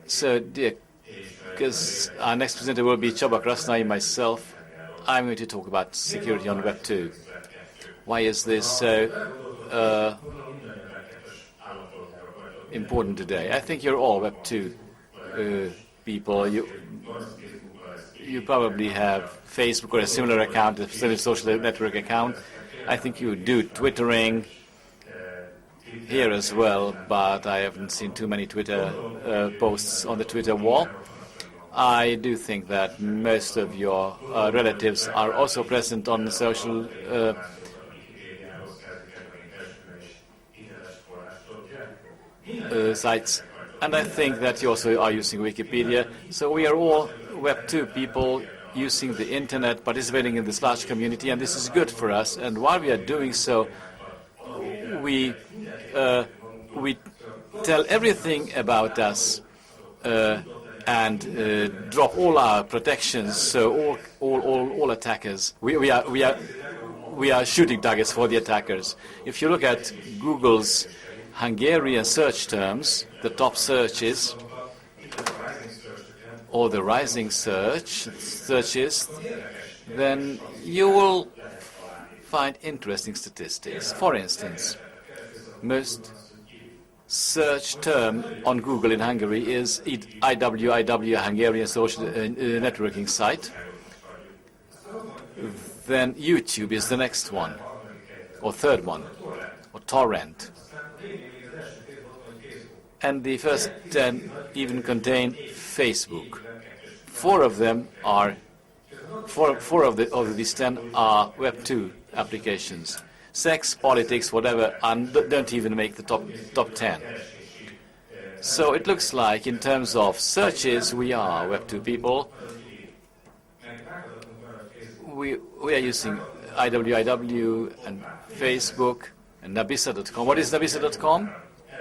So, because our next presenter will be Csaba Krasznay, myself, I'm going to talk about security on Web 2. Why is this so important today? I think you're all Web 2 people. You probably have Facebook or a similar account, a similar social network account. I think you do Twittering here as well, but I haven't seen too many Twitter posts on the Twitter wall. I do think that most of your relatives are also present on the social sites, and I think that you also are using Wikipedia. So we are all Web 2 people using the internet, participating in this large community, and this is good for us. And while we are doing so, we tell everything about us and drop all our protections. So all attackers, we are shooting targets for the attackers. If you look at Google's Hungarian search terms, the top searches, or the rising searches, then you will find interesting statistics. For instance, most search term on Google in Hungary is IWIW, Hungarian social networking site. Then YouTube is the next one, or third one, or torrent. And the first 10 even contain Facebook. Four of these 10 are Web 2 applications. Sex, politics, whatever, and don't even make the top 10. So it looks like in terms of searches, we are Web 2 people. We are using IWIW and Facebook and Nabisa.com. What is Nabisa.com?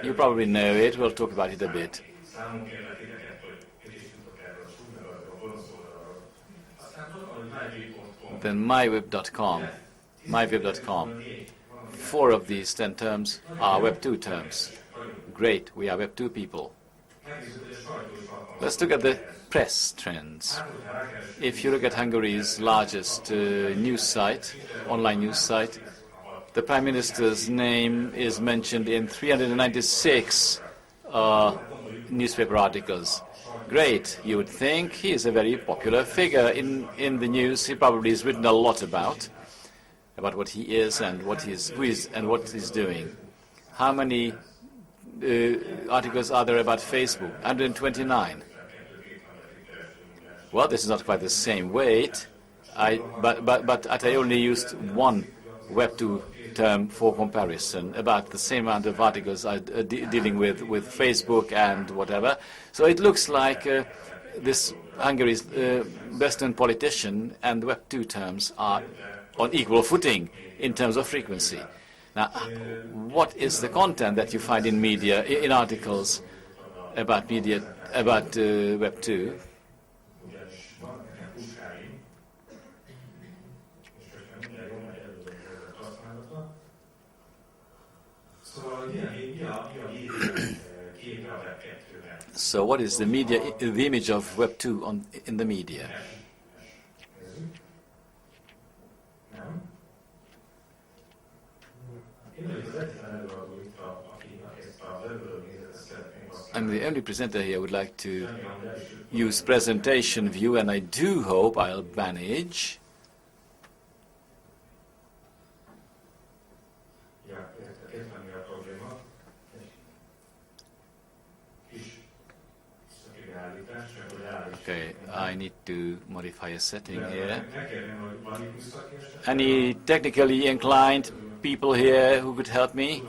You probably know it. We'll talk about it a bit. Then myweb.com. Four of these 10 terms are Web 2 terms. Great, we are Web 2 people. Let's look at the press trends. If you look at Hungary's largest news site, online news site, the Prime Minister's name is mentioned in 396 newspaper articles. Great, you would think. He is a very popular figure in the news. He probably has written a lot about what he is and who he's doing. How many articles are there about Facebook? 129. Well, this is not quite the same weight. But I only used one Web 2 term for comparison, about the same amount of articles dealing with Facebook and whatever. So it looks like this Hungary's Western politician and Web 2 terms are on equal footing in terms of frequency. Now, what is the content that you find in media, in articles about Web 2? So what is the image of Web 2 in the media? I'm the only presenter here who would like to use presentation view, and I do hope I'll manage. Okay, I need to modify a setting here. Any technically inclined people here who could help me?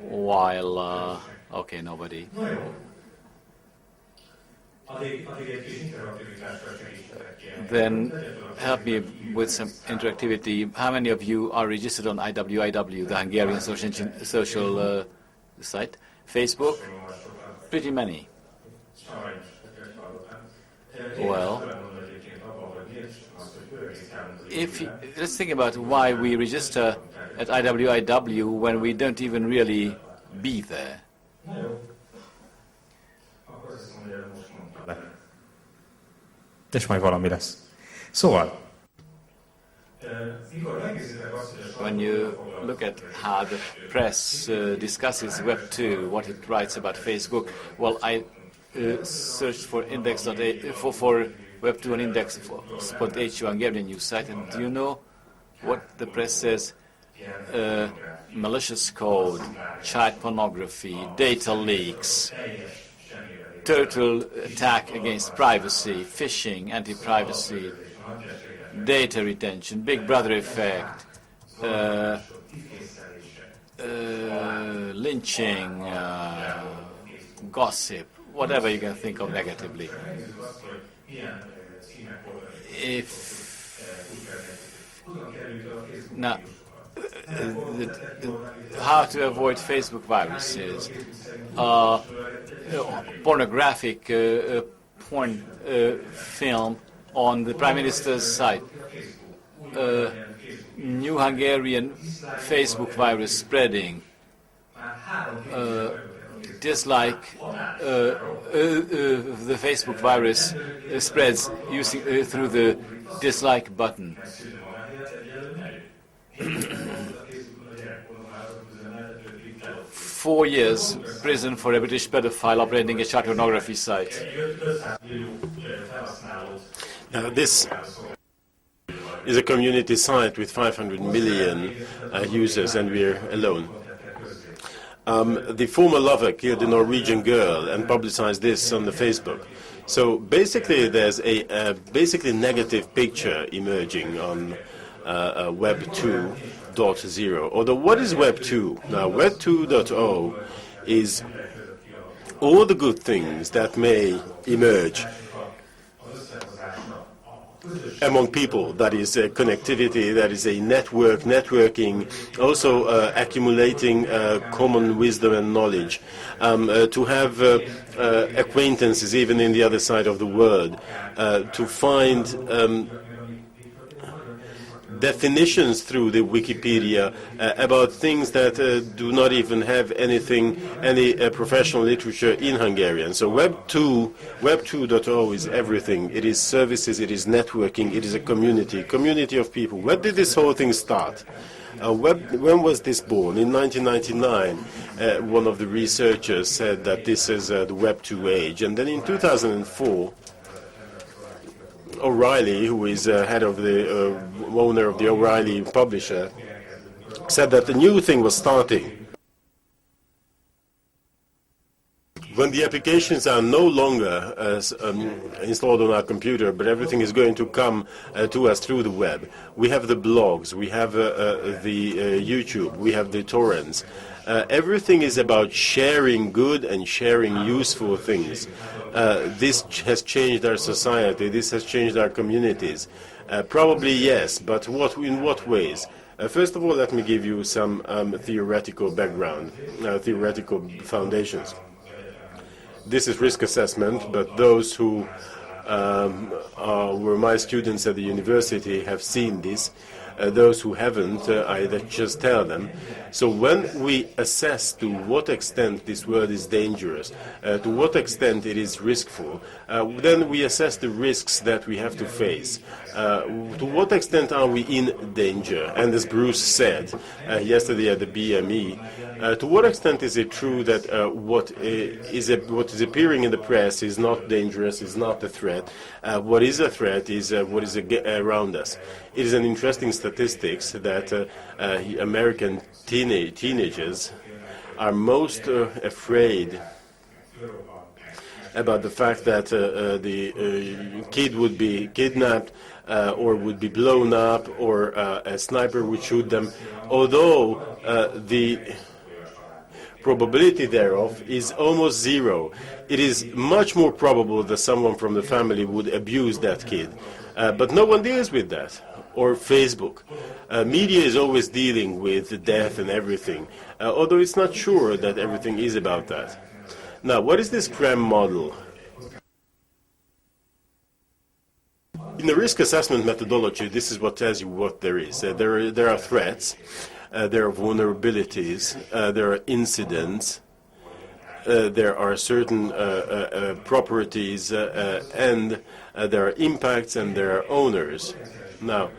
While, okay, nobody. Then help me with some interactivity. How many of you are registered on IWIW, the Hungarian social site? Facebook? Pretty many. Well, Let's think about why we register at IWIW when we don't even really be there. És majd valami lesz. Szóval. When you look at how the press discusses Web 2, what it writes about Facebook, well, I searched for for Web 2 on index.hu Hungarian news site, and do you know what the press says? Malicious code, child pornography, data leaks, total attack against privacy, phishing, anti-privacy, data retention, Big Brother effect, lynching, gossip, whatever you can think of negatively. How to avoid Facebook viruses, pornographic porn film on the Prime Minister's site, new Hungarian Facebook virus spreading, dislike the Facebook virus spreads using through the dislike button. 4 years prison for a British pedophile operating a child pornography site. Now, this is a community site with 500 million users, and we're alone. The former lover killed a Norwegian girl and publicized this on the Facebook. So basically, there's a basically negative picture emerging on Web 2.0. Although, what is Web 2? Now, Web 2.0 is all the good things that may emerge among people. That is connectivity, that is a networking, also accumulating common wisdom and knowledge, to have acquaintances even in the other side of the world, to find definitions through the Wikipedia about things that do not even have any professional literature in Hungarian. So Web 2.0 is everything. It is services, it is networking, it is a community of people. Where did this whole thing start? When was this born? In 1999, one of the researchers said that this is the Web 2 age. And then in 2004, O'Reilly, who is head of the owner of the O'Reilly publisher, said that the new thing was starting. When the applications are no longer installed on our computer, but everything is going to come to us through the web. We have the blogs, we have the YouTube, we have the torrents. Everything is about sharing good and sharing useful things. This has changed our society, this has changed our communities. Probably yes, but in what ways? First of all, let me give you some theoretical background, theoretical foundations. This is risk assessment, but those who were my students at the university have seen this. Those who haven't, I just tell them. So when we assess to what extent this world is dangerous, to what extent it is riskful, then we assess the risks that we have to face. To what extent are we in danger? And as Bruce said yesterday at the BME, to what extent is it true that what is appearing in the press is not dangerous, is not a threat? What is a threat is what is around us. It is an interesting statistics that American teenagers are most afraid about the fact that the kid would be kidnapped or would be blown up, or a sniper would shoot them, although the probability thereof is almost zero. It is much more probable that someone from the family would abuse that kid. But no one deals with that. Or Facebook. Media is always dealing with death and everything, although it's not sure that everything is about that. Now, what is this CRAM model? In the risk assessment methodology, this is what tells you what there is. There are threats, there are vulnerabilities, there are incidents, there are certain properties, and there are impacts, and there are owners. Now,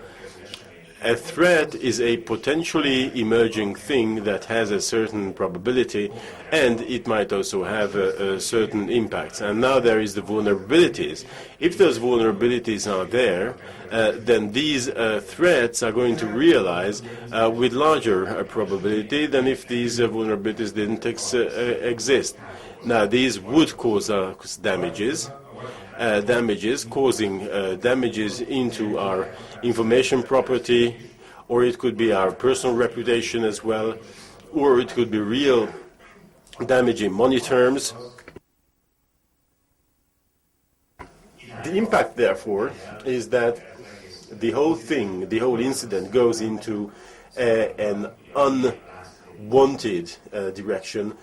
a threat is a potentially emerging thing that has a certain probability, and it might also have certain impacts. And now there is the vulnerabilities. If those vulnerabilities are there, then these threats are going to realize with larger probability than if these vulnerabilities didn't exist. Now, these would cause damages, causing damages into our information property, or it could be our personal reputation as well, or it could be real damage in money terms. The impact, therefore, is that the whole thing, the whole incident goes into an unwanted direction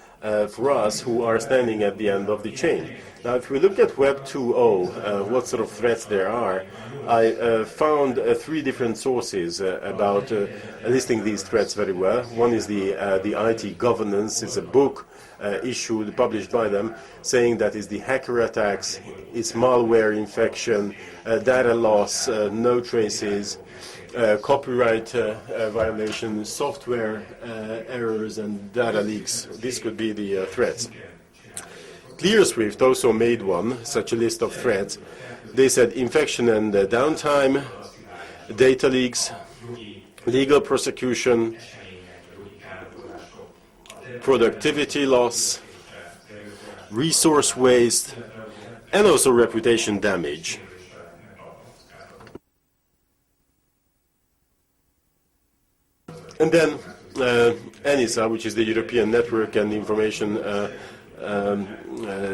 for us who are standing at the end of the chain. Now, if we look at Web 2.0, what sort of threats there are, I found 3 different sources about listing these threats very well. One is the IT governance. It's a book published by them, saying that it's the hacker attacks, it's malware infection, data loss, no traces, copyright violations, software errors, and data leaks. These could be the threats. ClearSwift also made such a list of threats. They said infection and downtime, data leaks, legal prosecution, productivity loss, resource waste, and also reputation damage. And then ENISA, which is the European Network and Information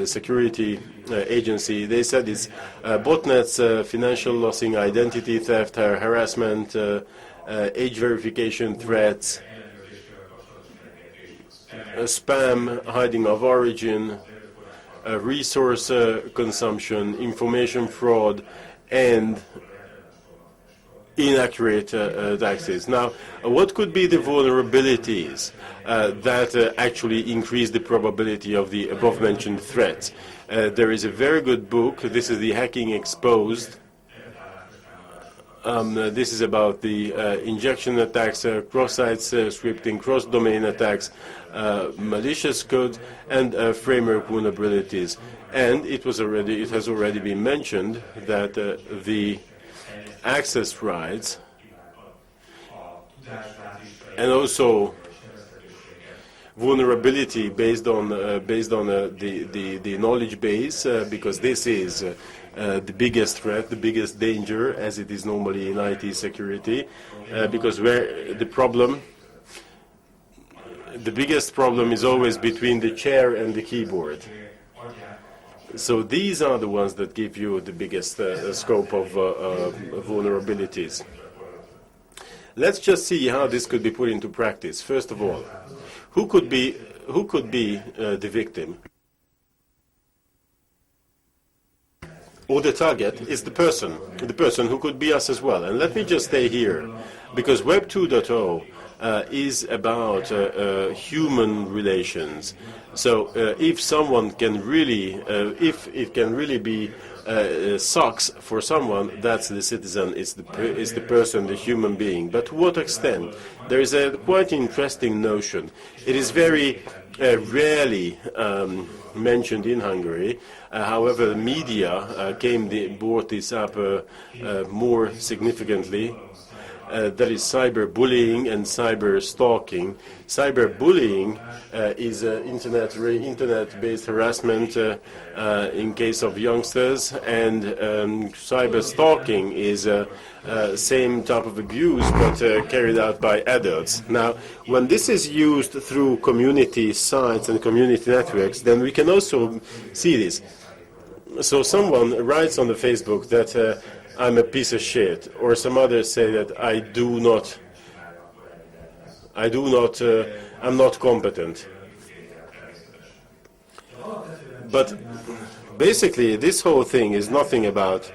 Security Agency, they said it's botnets, financial lossing, identity theft, harassment, age verification threats, spam, hiding of origin, resource consumption, information fraud, and inaccurate taxes. Now, what could be the vulnerabilities that actually increase the probability of the above-mentioned threats? There is a very good book. This is the Hacking Exposed. This is about the injection attacks, cross-site scripting, cross-domain attacks, malicious code, and framework vulnerabilities. And it has already been mentioned that the access rights and also vulnerability based on the knowledge base, because this is the biggest threat, the biggest danger, as it is normally in IT security, because where the biggest problem is always between the chair and the keyboard. So these are the ones that give you the biggest scope of vulnerabilities. Let's just see how this could be put into practice. First of all, who could be the victim? Or the target is the person who could be us as well. And let me just stay here, because Web 2.0 is about human relations. So if someone can really, if it can really be sucks for someone, that's the citizen, is the person, the human being. But to what extent? There is a quite interesting notion. It is very rarely mentioned in Hungary. However, the media brought this up more significantly. That is cyberbullying and cyber stalking. Cyberbullying is internet-based harassment in case of youngsters, and cyber stalking is same type of abuse but carried out by adults. Now, when this is used through community sites and community networks, then we can also see this. So someone writes on the Facebook that I'm a piece of shit, or some others say that I'm not competent. But basically, this whole thing is nothing about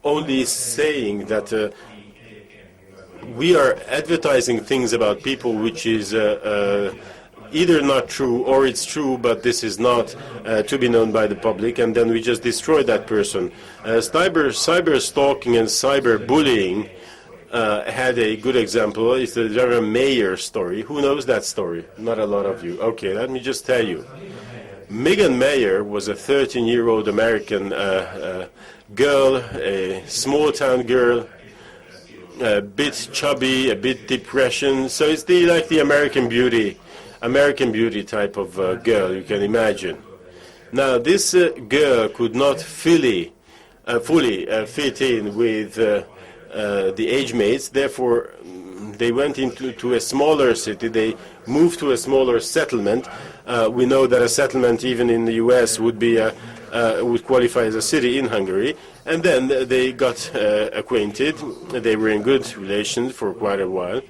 only saying that we are advertising things about people which is either not true or it's true, but this is not to be known by the public, and then we just destroy that person. Cyber stalking and cyber bullying had a good example. It's the Jeremy Mayer story. Who knows that story? Not a lot of you. Okay, let me just tell you. Megan Mayer was a 13-year-old American girl, a small-town girl, a bit chubby, a bit depression. So it's like the American Beauty type of girl you can imagine. Now this girl could not fully fit in with the age mates. Therefore, they went into a smaller city. They moved to a smaller settlement. We know that a settlement, even in the U.S., would qualify as a city in Hungary. And then they got acquainted. They were in good relations for quite a while.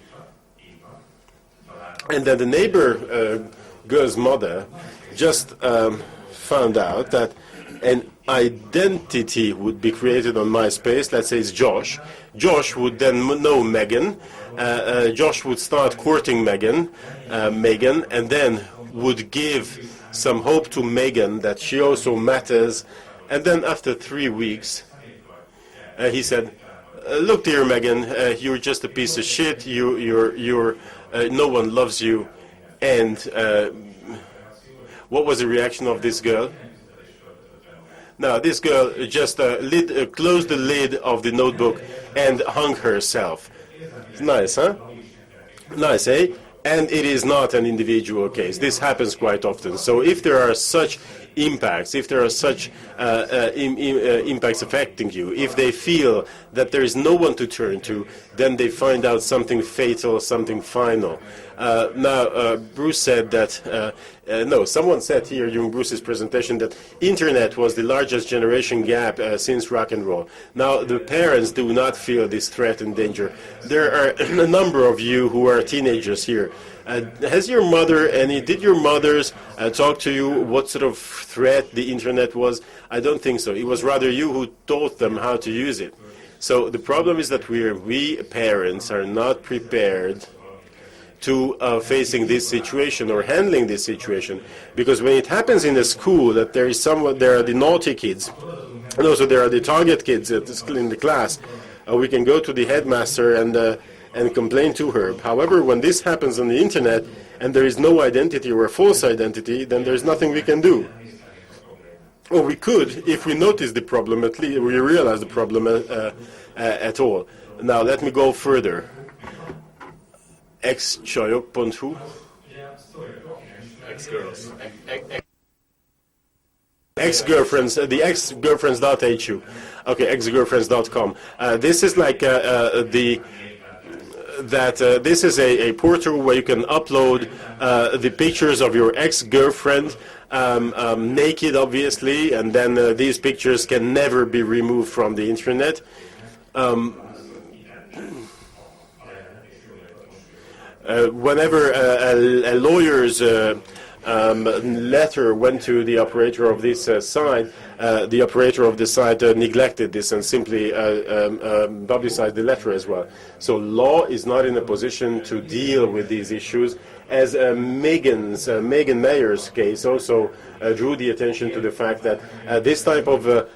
And then the neighbor girl's mother just found out that an identity would be created on MySpace. Let's say it's Josh. Josh would then know Megan. Josh would start courting Megan, and then would give some hope to Megan that she also matters. And then after 3 weeks, he said, "Look, dear Megan, you're just a piece of shit. You're no one loves you." And what was the reaction of this girl? Now, this girl just closed the lid of the notebook and hung herself. Nice, huh? Nice, eh? And it is not an individual case. This happens quite often. So if there are such impacts, if there are such impacts affecting you, if they feel that there is no one to turn to, then they find out something fatal, something final. Now, Bruce said that, someone said here during Bruce's presentation that internet was the largest generation gap since rock and roll. Now, the parents do not feel this threat and danger. There are a number of you who are teenagers here. Did your mothers talk to you what sort of threat the internet was? I don't think so. It was rather you who taught them how to use it. So the problem is that we parents are not prepared to facing this situation or handling this situation, because when it happens in a school that there are the naughty kids, and also there are the target kids in the class, we can go to the headmaster and complain to her. However, when this happens on the internet and there is no identity or a false identity, then there's nothing we can do. Or we could, if we notice the problem, at least we realize the problem at all. Now let me go further. Ex-csajok.hu. Ex-girls. Ex-girlfriends, the ex-girlfriends.hu. Okay, ex-girlfriends.com. This is like this is a portal where you can upload the pictures of your ex-girlfriend, naked obviously, and then these pictures can never be removed from the internet. Whenever a lawyer's letter went to the operator of this site, the operator of the site neglected this and simply publicized the letter as well. So law is not in a position to deal with these issues, as Megan Mayer's case also drew the attention to the fact that this type of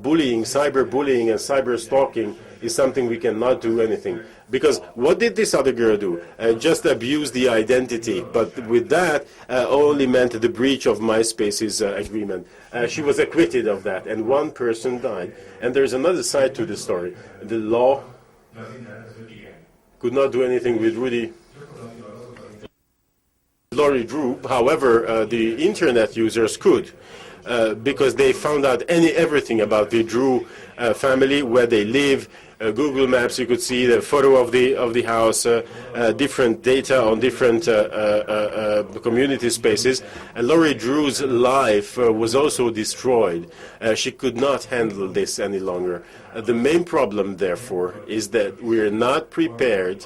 bullying, cyberbullying and cyber stalking is something we cannot do anything. Because what did this other girl do? Just abuse the identity, but with that only meant the breach of MySpace's agreement. She was acquitted of that, and one person died. And there's another side to the story. The law could not do anything with Laurie Drew. However, the internet users could, because they found out everything about the Drew family, where they live. Google Maps, you could see the photo of the house, different data on different community spaces. And Laurie Drew's life was also destroyed. She could not handle this any longer. The main problem, therefore, is that we are not prepared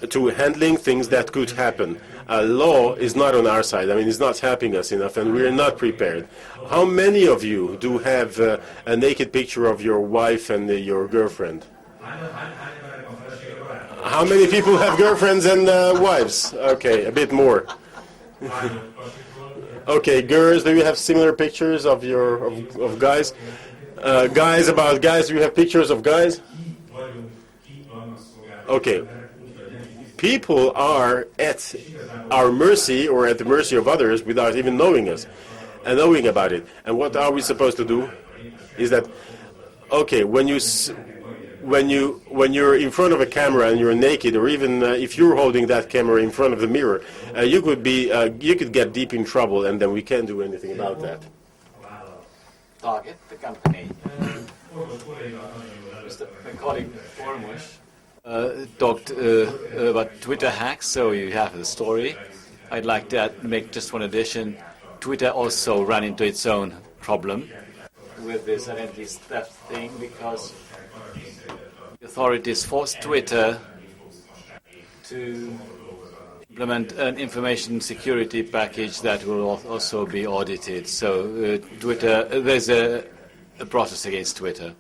to handling things that could happen. Law is not on our side. I mean, it's not helping us enough, and we're not prepared. How many of you do have a naked picture of your wife and your girlfriend? How many people have girlfriends and wives? Okay, a bit more. Okay, girls, do you have similar pictures of of guys? Guys, about guys, do you have pictures of guys? Okay. People are at our mercy or at the mercy of others without even knowing us and knowing about it. And what are we supposed to do? Is that, okay, when you're in front of a camera and you're naked, or even if you're holding that camera in front of the mirror, you could get deep in trouble, and then we can't do anything about that. Target the company. Mr. colleague Ormush talked about Twitter hacks, so you have the story. I'd like to make just one addition. Twitter also ran into its own problem with this identity theft thing, because the authorities forced Twitter to implement an information security package that will also be audited. So there's a process against Twitter.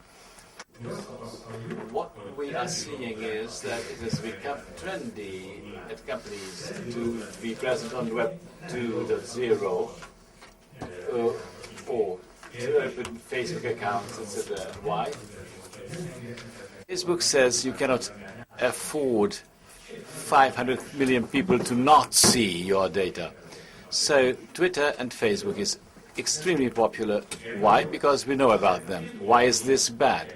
What we are seeing is that it has become trendy at companies to be present on Web 2.0 or to open Facebook accounts, etc. Why? Facebook says you cannot afford 500 million people to not see your data. So Twitter and Facebook is extremely popular. Why? Because we know about them. Why is this bad?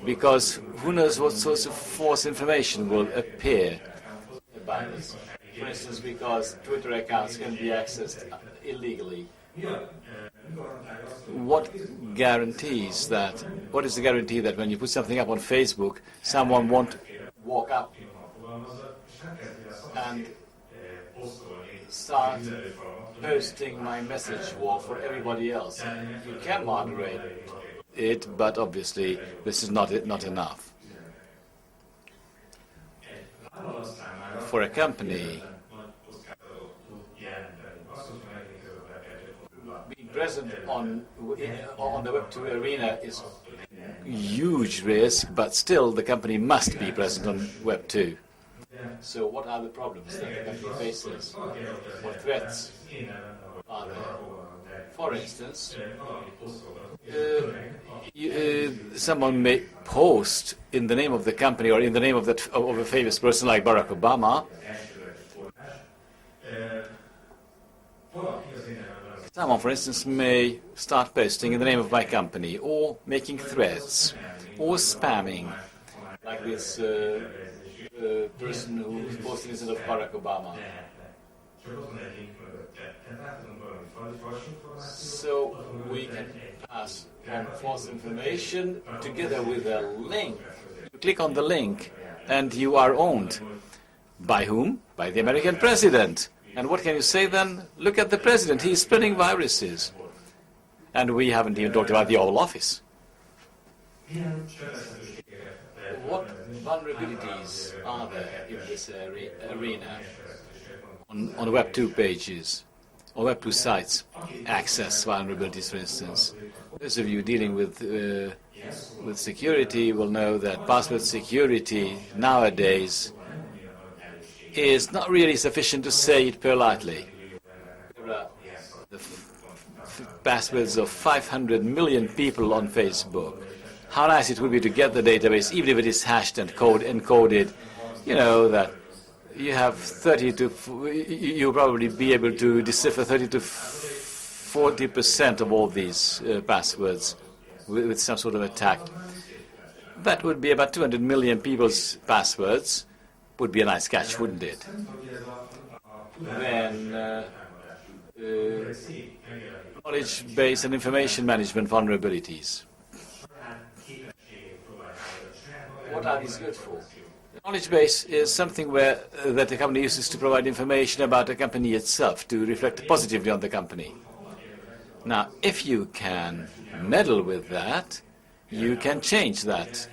Because who knows what sorts of false information will appear about this. For instance, because Twitter accounts can be accessed illegally. What guarantees that? What is the guarantee that when you put something up on Facebook, someone won't walk up and start posting my message wall for everybody else? You can moderate it, but obviously this is not enough. For a company, being present on the Web2 arena is a huge risk, but still the company must be present on Web2. So what are the problems that the company faces? What threats are there? For instance, someone may post in the name of the company or in the name of a famous person like Barack Obama. Someone, for instance, may start posting in the name of my company, or making threats, or spamming, like this person who is posting instead of Barack Obama. So we can pass on false information together with a link. You click on the link and you are owned. By whom? By the American president. And what can you say then? Look at the president. He is spreading viruses. And we haven't even talked about the Oval Office. What vulnerabilities are there in this arena? On Web 2 pages, or Web 2 sites, access vulnerabilities, for instance. Those of you dealing with security will know that password security nowadays is not really sufficient, to say it politely. There are the passwords of 500 million people on Facebook. How nice it would be to get the database, even if it is hashed and encoded, you know, that you have you'll probably be able to decipher 30 to 40% of all these passwords with some sort of attack. That would be about 200 million people's passwords. Would be a nice catch, wouldn't it? Then knowledge base and information management vulnerabilities. What are these good for? The knowledge base is something that the company uses to provide information about the company itself, to reflect positively on the company. Now, if you can meddle with that, you can change that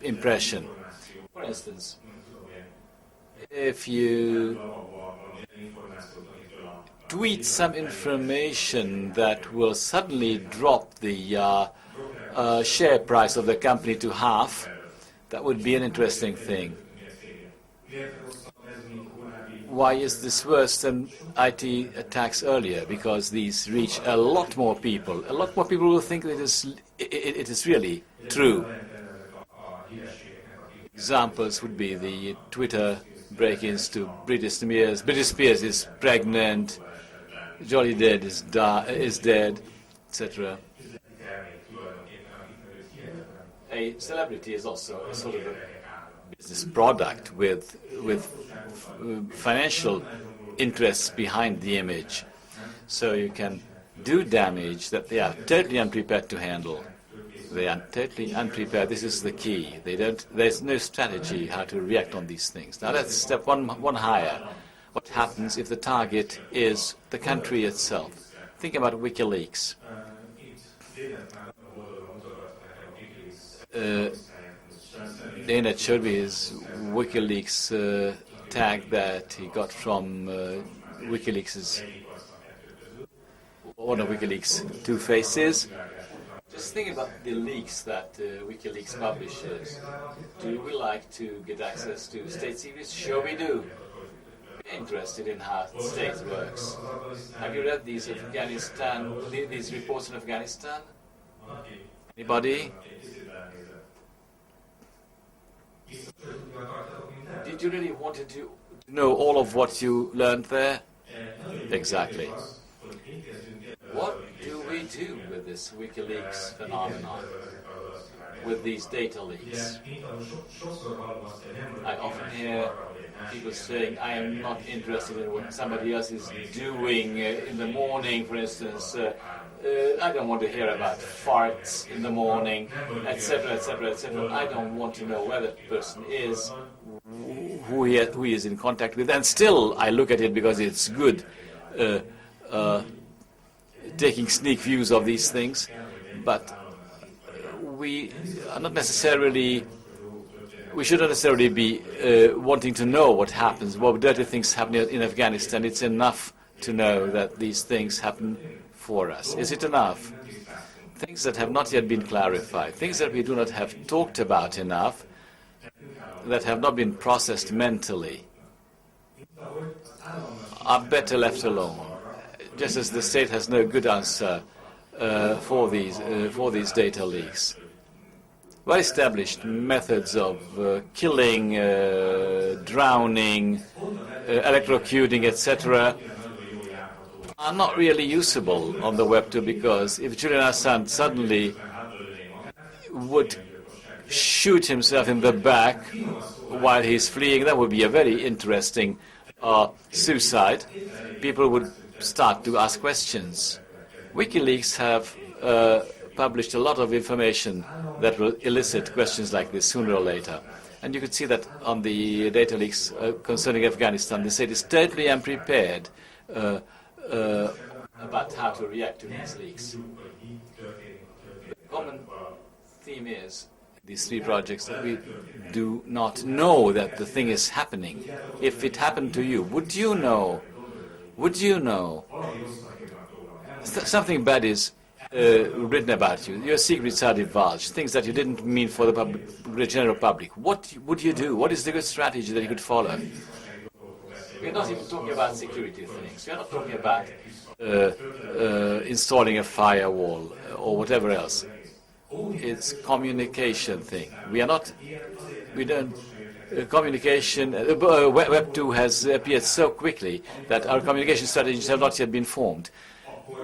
impression. For instance, if you tweet some information that will suddenly drop the share price of the company to half, that would be an interesting thing. Why is this worse than IT attacks earlier? Because these reach a lot more people. A lot more people will think that it is really true. Examples would be the Twitter break-ins to Britney Spears. Britney Spears is pregnant. Johnny Depp is dead, etc. A celebrity is also a sort of a business product with financial interests behind the image. So you can do damage that they are totally unprepared to handle. They are totally unprepared. This is the key. There's no strategy how to react on these things. Now let's step one higher. What happens if the target is the country itself? Think about WikiLeaks. Dana showed me his WikiLeaks tag that he got from WikiLeaks' one of WikiLeaks' two faces. Just think about the leaks that WikiLeaks publishes. Do we like to get access to state secrets? Sure we do. We're interested in how the state works. Have you read these reports on Afghanistan? Anybody? Did you really want to know all of what you learned there? Exactly. What do we do with this WikiLeaks phenomenon, with these data leaks? I often hear people saying, I am not interested in what somebody else is doing in the morning, for instance. I don't want to hear about farts in the morning, etc., etc., etc. I don't want to know where that person is, who he is in contact with. And still, I look at it because it's good, taking sneak views of these things. But we are not necessarily... We shouldn't necessarily be wanting to know what happens, what dirty things happen in Afghanistan. It's enough to know that these things happen for us. Is it enough? Things that have not yet been clarified, things that we do not have talked about enough, that have not been processed mentally, are better left alone. Just as the state has no good answer for these data leaks. Well-established methods of killing, drowning, electrocuting, etc., are not really usable on the web too, because if Julian Assange suddenly would shoot himself in the back while he's fleeing, that would be a very interesting suicide. People would start to ask questions. WikiLeaks have published a lot of information that will elicit questions like this sooner or later. And you could see that on the data leaks concerning Afghanistan. The state is totally unprepared about how to react to these leaks. The common theme is these three projects that we do not know that the thing is happening. If it happened to you, would you know? Would you know? Something bad is written about you. Your secrets are divulged, things that you didn't mean for the general public. What would you do? What is the good strategy that you could follow? We're not even talking about security things. We're not talking about installing a firewall or whatever else. It's communication thing. Communication, Web 2 has appeared so quickly that our communication strategies have not yet been formed.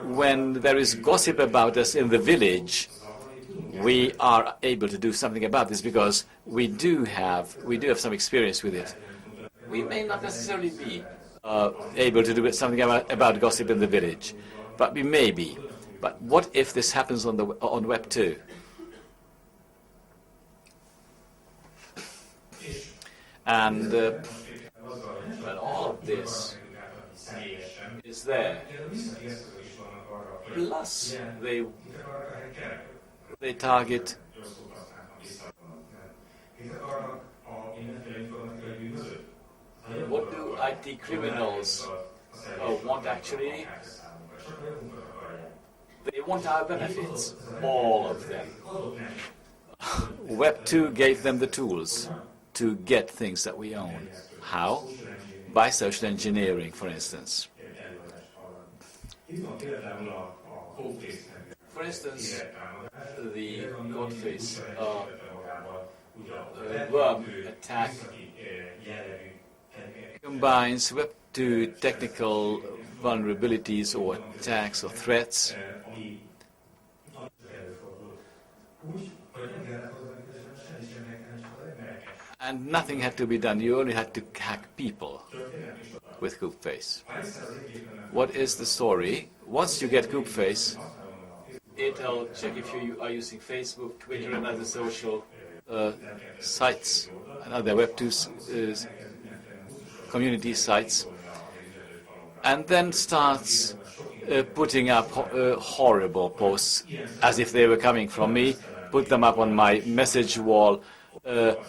When there is gossip about us in the village, we are able to do something about this because we do have some experience with it. We may not necessarily be able to do something about gossip in the village, but we may be. But what if this happens on Web 2? And when all of this is there, plus they target What do IT criminals want actually? They want our benefits, all of them. Web 2 gave them the tools to get things that we own. How? By social engineering, for instance. For instance, the Godface worm attack combines Web 2 technical vulnerabilities or attacks or threats and nothing had to be done. You only had to hack people with Goopface. What is the story? Once you get Goopface, it'll check if you are using Facebook, Twitter, and other social sites, and other Web 2 community sites, and then starts putting up horrible posts as if they were coming from me, put them up on my message wall,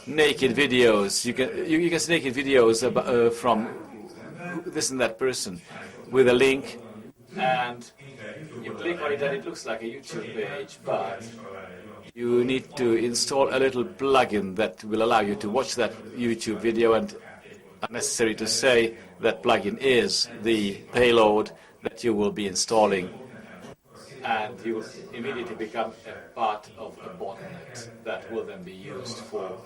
naked videos. You can see naked videos from this and that person with a link, and you click on it and it looks like a YouTube page, but you need to install a little plugin that will allow you to watch that YouTube video, and unnecessary to say that plugin is the payload that you will be installing, and you will immediately become a part of a botnet that will then be used for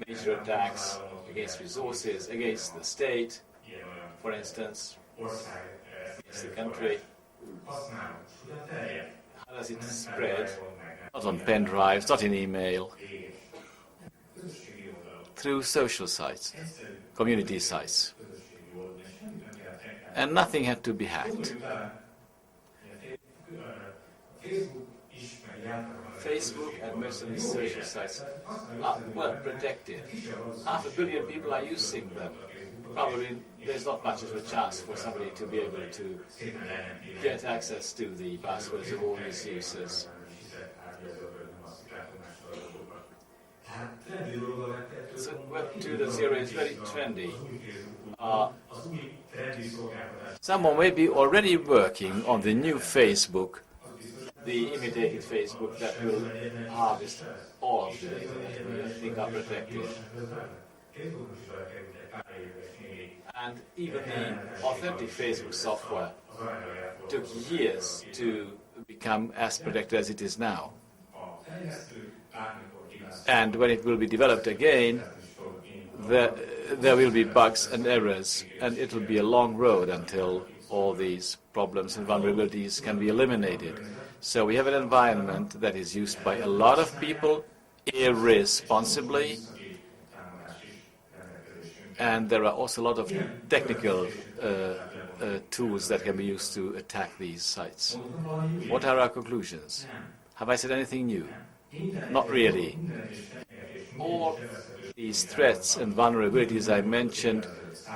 major attacks against resources, against the state, for instance, against the country. How does it spread? Not on pen drives, not in email, through social sites, community sites. And nothing had to be hacked. Facebook and most of these social sites are well protected. 500 million people are using them. Probably there's not much of a chance for somebody to be able to get access to the passwords of all these users. So Web 2.0 is very trendy. Someone may be already working on the new Facebook, the imitated Facebook that will harvest all of the data that we think are protected. And even the authentic Facebook software took years to become as protected as it is now. And when it will be developed again, there will be bugs and errors, and it will be a long road until all these problems and vulnerabilities can be eliminated. So we have an environment that is used by a lot of people irresponsibly, and there are also a lot of technical tools that can be used to attack these sites. What are our conclusions? Have I said anything new? Not really. All these threats and vulnerabilities I mentioned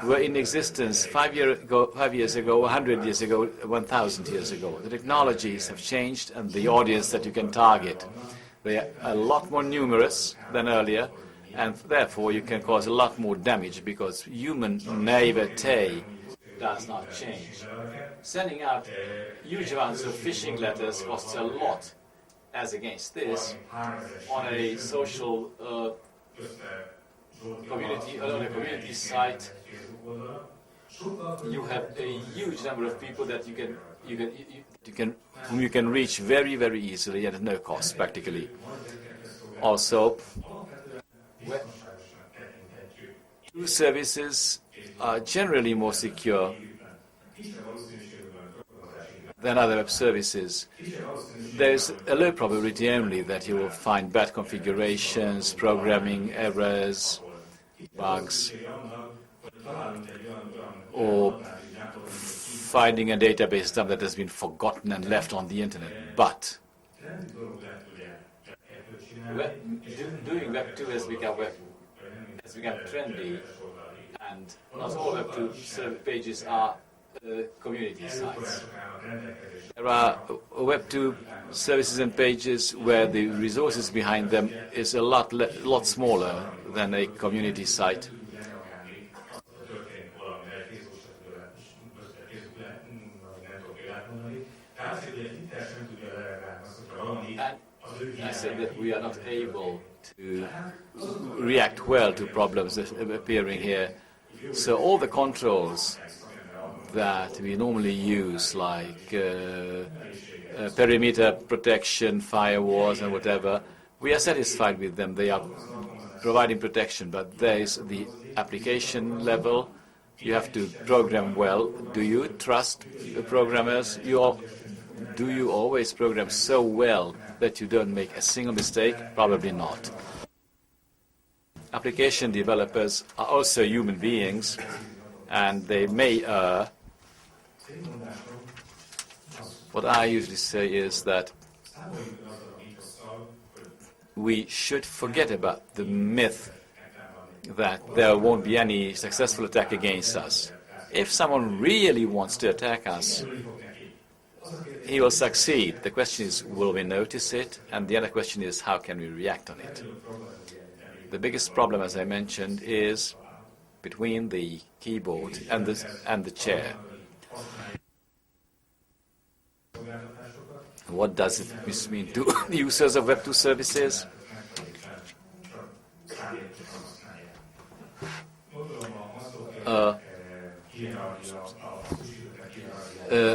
were in existence 5 years ago, 100 years ago, 1,000 years ago. The technologies have changed, and the audience that you can target, they are a lot more numerous than earlier, and therefore you can cause a lot more damage because human naivete does not change. Sending out huge amounts of phishing letters costs a lot. As against this, on a social community site, you have a huge number of people that whom you can reach very, very easily and at no cost, practically. Also, web services are generally more secure than other web services. There is a low probability only that you will find bad configurations, programming errors, bugs, or finding a database dump that has been forgotten and left on the internet. But doing Web 2 has become trendy, and not all Web 2 pages are community sites. There are Web 2 services and pages where the resources behind them is a lot smaller than a community site. And I said that we are not able to react well to problems appearing here. So all the controls that we normally use, like perimeter protection, firewalls and whatever, we are satisfied with them. They are providing protection, but there is the application level. You have to program well. Do you trust the programmers? Do you always program so well that you don't make a single mistake? Probably not. Application developers are also human beings, and they may err. What I usually say is that we should forget about the myth that there won't be any successful attack against us. If someone really wants to attack us, he will succeed. The question is, will we notice it? And the other question is, how can we react on it? The biggest problem, as I mentioned, is between the keyboard and the chair. What does this mean to users of Web2 services?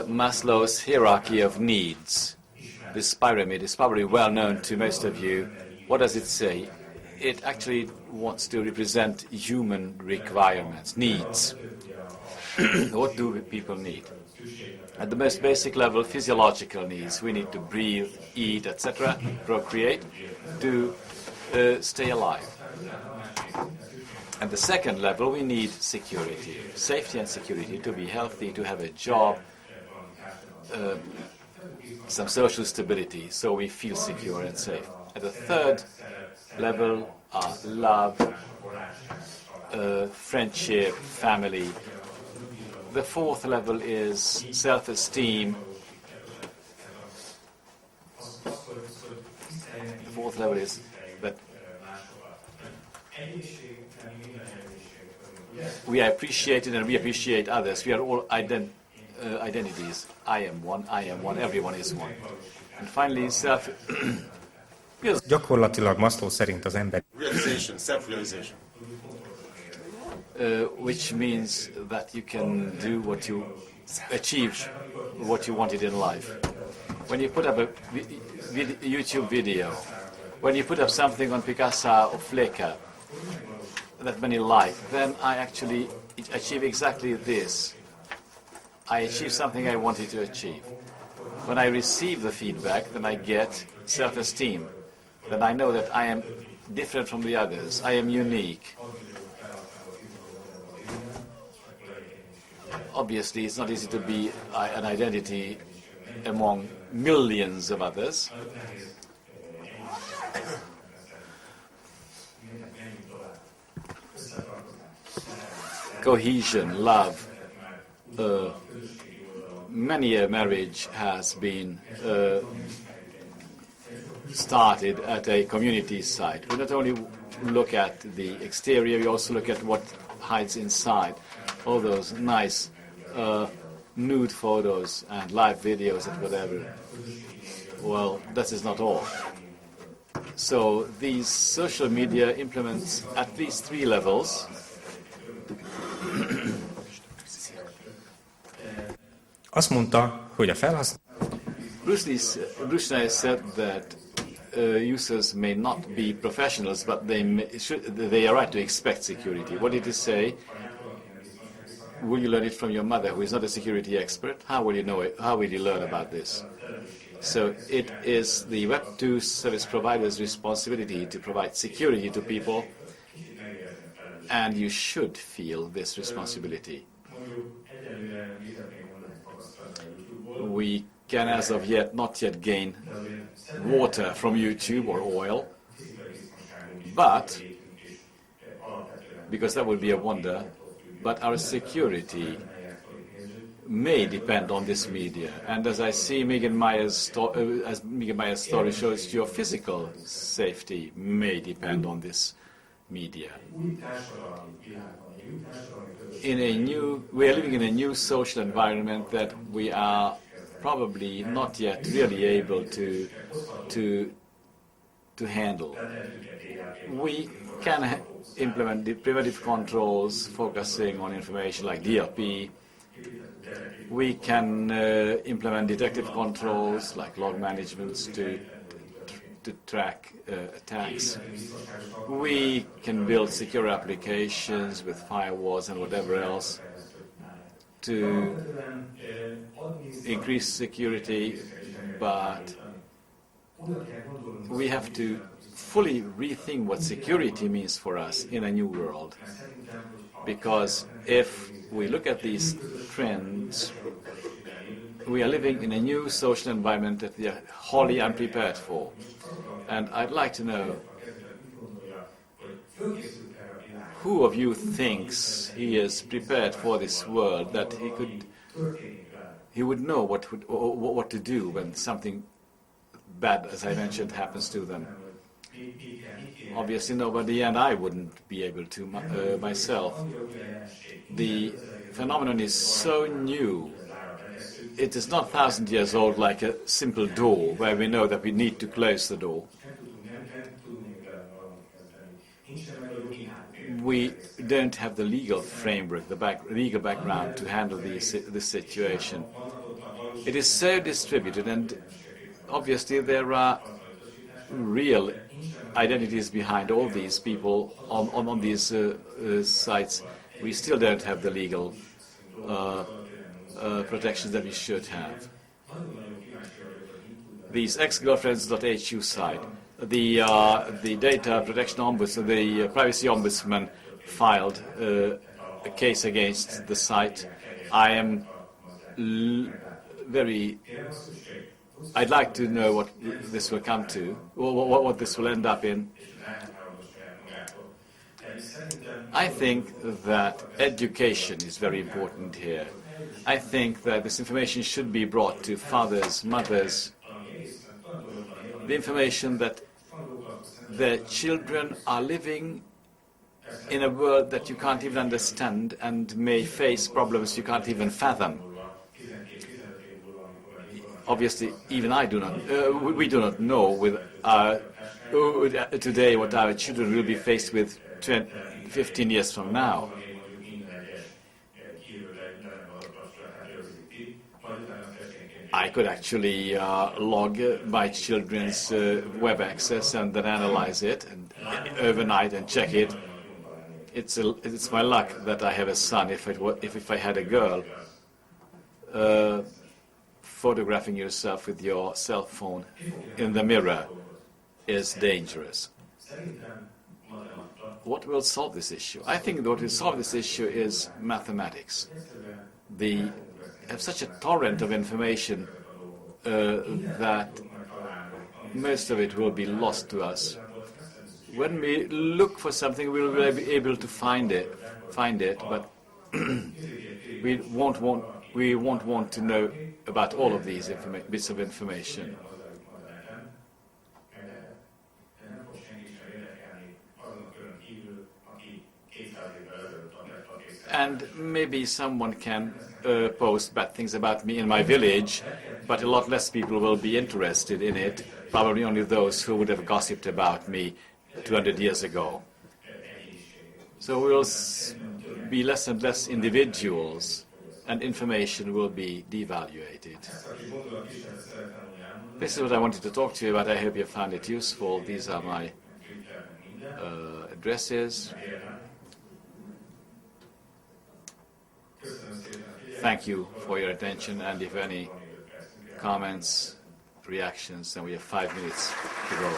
Maslow's hierarchy of needs. This pyramid is probably well known to most of you. What does it say? It actually wants to represent human requirements, needs. What do people need? At the most basic level, physiological needs. We need to breathe, eat, etc., procreate, to stay alive. At the second level, we need security, safety and security, to be healthy, to have a job, some social stability, so we feel secure and safe. At the third level are love, friendship, family. The fourth level is self-esteem. The fourth level is that we are appreciated and we appreciate others. We are all identities. I am one, everyone is one. And finally, self... Gyakorlatilag Maslow szerint az ember Realization, self-realization. Which means that you can do what you achieve, what you wanted in life. When you put up a YouTube video, when you put up something on Picasa or Flickr that many like, then I actually achieve exactly this. I achieve something I wanted to achieve. When I receive the feedback, then I get self-esteem. Then I know that I am different from the others. I am unique. Obviously, it's not easy to be an identity among millions of others. Cohesion, love. Many a marriage has been started at a community site. We not only look at the exterior, we also look at what hides inside. All those nice nude photos and live videos and whatever. Well, that is not all. So these social media implements at least 3 levels. Azt mondta, hogy a felhasználó... Krasznay said that users may not be professionals, but they are right to expect security. What did he say? Will you learn it from your mother, who is not a security expert? How will you know it? How will you learn about this? So it is the Web2 service provider's responsibility to provide security to people, and you should feel this responsibility. We can, as of yet, not yet gain water from YouTube or oil, but, because that would be a wonder, but our security may depend on this media. And as I see Megan Meyer's story shows, your physical safety may depend on this media. We are living in a new social environment that we are probably not yet really able to handle. We can implement the preventive controls focusing on information like DLP. We can implement detective controls like log managements to track attacks. We can build secure applications with firewalls and whatever else to increase security, but we have to fully rethink what security means for us in a new world. Because if we look at these trends, we are living in a new social environment that we are wholly unprepared for. And I'd like to know, who of you thinks he is prepared for this world, that he would know what to do when something bad, as I mentioned, happens to them? Obviously nobody, and I wouldn't be able to myself. The phenomenon is so new. It is not 1,000 years old like a simple door where we know that we need to close the door. We don't have the legal framework, the legal background to handle this situation. It is so distributed, and obviously there are real identities behind all these people on these sites. We still don't have the legal protections that we should have. These ex-girlfriends.hu site, the data protection ombudsman, the privacy ombudsman filed a case against the site. I am I'd like to know what this will come to, or what this will end up in. I think that education is very important here. I think that this information should be brought to fathers, mothers, the information that their children are living in a world that you can't even understand and may face problems you can't even fathom. Obviously, even I do not, we do not know with today what our children will be faced with 15 years from now. I could actually log my children's web access and then analyze it and overnight and check it. It's my luck that I have a son. If I had a girl, photographing yourself with your cell phone in the mirror is dangerous. What will solve this issue? I think what will solve this issue is mathematics. They have such a torrent of information that most of it will be lost to us. When we look for something, we will be able to find it, but we won't want to know about all of these bits of information. And maybe someone can post bad things about me in my village, but a lot less people will be interested in it, probably only those who would have gossiped about me 200 years ago. So we will be less and less individuals, and information will be devaluated. This is what I wanted to talk to you about. I hope you found it useful. These are my addresses. Thank you for your attention, and if any comments, reactions, then we have 5 minutes to go.